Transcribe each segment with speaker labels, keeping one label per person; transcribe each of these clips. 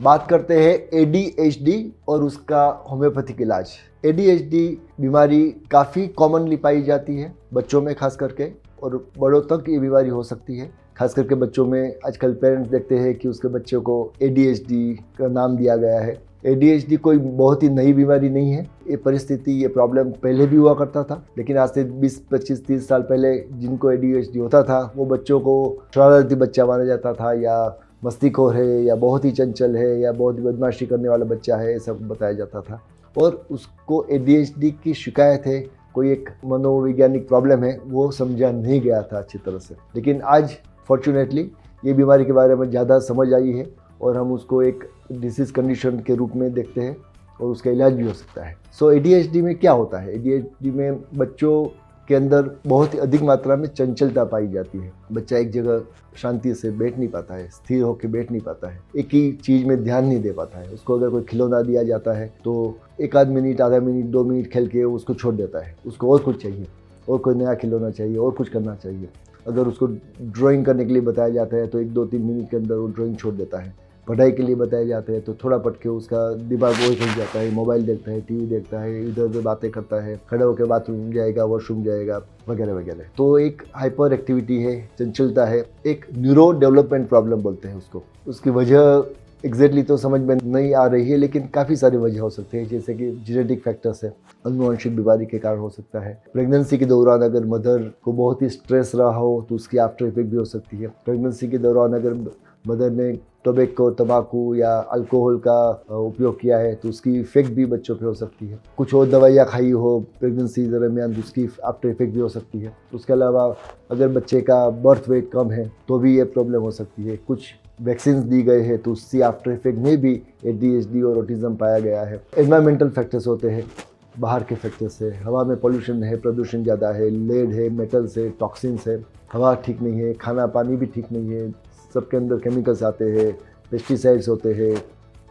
Speaker 1: बात करते हैं ADHD और उसका होम्योपैथिक इलाज। ADHD बीमारी काफ़ी कॉमनली पाई जाती है बच्चों में खास करके, और बड़ों तक ये बीमारी हो सकती है। खास करके बच्चों में आजकल पेरेंट्स देखते हैं कि उसके बच्चों को ADHD का नाम दिया गया है। ADHD कोई बहुत ही नई बीमारी नहीं है। ये परिस्थिति, ये प्रॉब्लम पहले भी हुआ करता था, लेकिन आज से 20, 25, 30 साल पहले जिनको ADHD होता था वो बच्चों को शरारती बच्चा माना जाता था, या मस्तीखोर है, या बहुत ही चंचल है, या बहुत ही बदमाशी करने वाला बच्चा है, ये सब बताया जाता था। और उसको ADHD की शिकायत है, कोई एक मनोवैज्ञानिक प्रॉब्लम है, वो समझा नहीं गया था अच्छी तरह से। लेकिन आज फॉर्चुनेटली ये बीमारी के बारे में ज़्यादा समझ आई है और हम उसको एक डिसीज़ कंडीशन के रूप में देखते हैं और उसका इलाज भी हो सकता है। सो ADHD में क्या होता है? ADHD में बच्चों के अंदर बहुत ही अधिक मात्रा में चंचलता पाई जाती है। बच्चा एक जगह शांति से बैठ नहीं पाता है, स्थिर होकर बैठ नहीं पाता है, एक ही चीज़ में ध्यान नहीं दे पाता है। उसको अगर कोई खिलौना दिया जाता है तो एक आध मिनट, आधा मिनट, 2 मिनट खेल के उसको छोड़ देता है। उसको और कुछ चाहिए, और कोई नया खिलौना चाहिए, और कुछ करना चाहिए। अगर उसको ड्राइंग करने के लिए बताया जाता है तो 1-2-3 मिनट के अंदर वो ड्राइंग छोड़ देता है। पढ़ाई के लिए बताए जाते हैं तो थोड़ा पढ़ के उसका दिमाग वही खुल जाता है, मोबाइल देखता है, टीवी देखता है, इधर उधर बातें करता है, खड़े होकर बाथरूम जाएगा, वॉशरूम जाएगा, वगैरह वगैरह। तो एक हाइपर एक्टिविटी है, चंचलता है, एक न्यूरो डेवलपमेंट प्रॉब्लम बोलते हैं उसको। उसकी वजह एग्जैक्टली तो समझ में नहीं आ रही है, लेकिन काफ़ी सारी वजह हो सकती है, जैसे कि जेनेटिक फैक्टर्स है, अनुवांशिक बीमारी के कारण हो सकता है। प्रेगनेंसी के दौरान अगर मदर को बहुत ही स्ट्रेस रहा हो तो उसकी आफ्टर इफेक्ट भी हो सकती है। प्रेगनेंसी के दौरान अगर मदर ने टोबैको, तंबाकू या अल्कोहल का उपयोग किया है तो उसकी इफेक्ट भी बच्चों पे हो सकती है। कुछ और दवाइयाँ खाई हो प्रेगनेंसी दरमियान तो उसकी आफ्टर इफेक्ट भी हो सकती है। उसके अलावा अगर बच्चे का बर्थ वेट कम है तो भी ये प्रॉब्लम हो सकती है। कुछ वैक्सीन दी गए हैं तो उससे आफ्टर इफेक्ट में भी ADHD और ऑटिज्म पाया गया है। एनवायरमेंटल फैक्टर्स होते हैं, बाहर के फैक्टर्स है, हवा में पॉल्यूशन है, प्रदूषण ज़्यादा है, लेड है, मेटल्स है, टॉक्सिन्स है, हवा ठीक नहीं है, खाना पानी भी ठीक नहीं है, सबके अंदर केमिकल्स आते हैं, पेस्टिसाइड्स होते हैं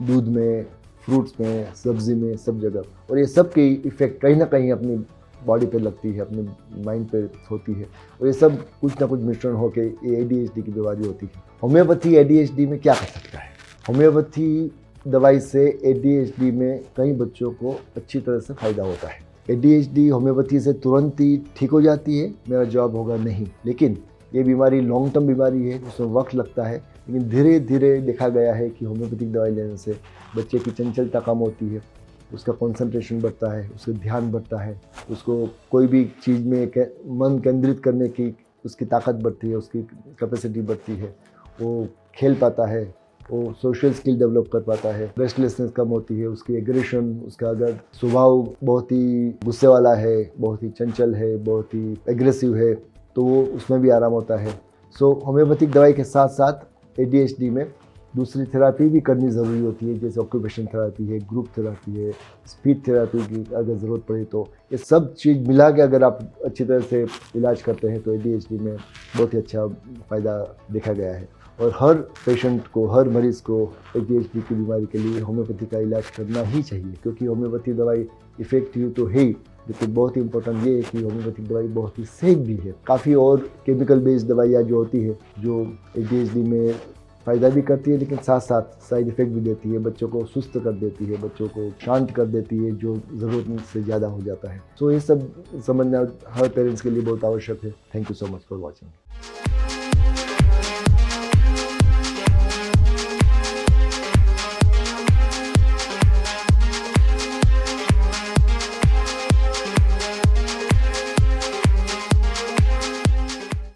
Speaker 1: दूध में, फ्रूट्स में, सब्जी में, सब जगह। और ये सब की इफ़ेक्ट कहीं ना कहीं अपनी बॉडी पे लगती है, अपने माइंड पे होती है, और ये सब कुछ ना कुछ मिश्रण होकर ये ADHD की बीमारी होती है। होम्योपैथी ADHD में क्या कर सकता है? होम्योपैथी दवाई से ADHD में कई बच्चों को अच्छी तरह से फ़ायदा होता है। ADHD होम्योपैथी से तुरंत ही ठीक हो जाती है, मेरा जवाब होगा नहीं। लेकिन ये बीमारी लॉन्ग टर्म बीमारी है, उसमें वक्त लगता है, लेकिन धीरे धीरे देखा गया है कि होम्योपैथिक दवाई लेने से बच्चे की चंचलता कम होती है, उसका कंसंट्रेशन बढ़ता है, उसका ध्यान बढ़ता है, उसको कोई भी चीज़ में मन केंद्रित करने की उसकी ताकत बढ़ती है, उसकी कैपेसिटी बढ़ती है, वो खेल पाता है, वो सोशल स्किल डेवलप कर पाता है, रेस्टलेसनेस कम होती है, उसकी एग्रेशन, उसका अगर स्वभाव बहुत ही गुस्से वाला है, बहुत ही चंचल है, बहुत ही एग्रेसिव है, तो वो उसमें भी आराम होता है। सो होम्योपैथिक दवाई के साथ साथ ADHD में दूसरी थेरापी भी करनी ज़रूरी होती है, जैसे ऑक्यूपेशन थेरापी है, ग्रुप थेरापी है, स्पीच थेरापी की अगर ज़रूरत पड़े तो ये सब चीज़ मिला के अगर आप अच्छी तरह से इलाज करते हैं तो ADHD में बहुत ही अच्छा फ़ायदा देखा गया है। और हर पेशेंट को, हर मरीज़ को ADHD की बीमारी के लिए होम्योपैथी का इलाज करना ही चाहिए, क्योंकि होम्योपैथी दवाई इफ़ेक्टिव तो है ही, लेकिन बहुत ही इंपॉर्टेंट ये है कि होम्योपैथिक दवाई बहुत ही सेफ भी है। काफ़ी और केमिकल बेस्ड दवाइयाँ जो होती है जो ADHD में फ़ायदा भी करती है, लेकिन साथ साथ साइड इफ़ेक्ट भी देती है, बच्चों को सुस्त कर देती है, बच्चों को शांत कर देती है, जो ज़रूरत से ज़्यादा हो जाता है। सो ये सब समझना हर पेरेंट्स के लिए बहुत आवश्यक है। Thank you so much for watching.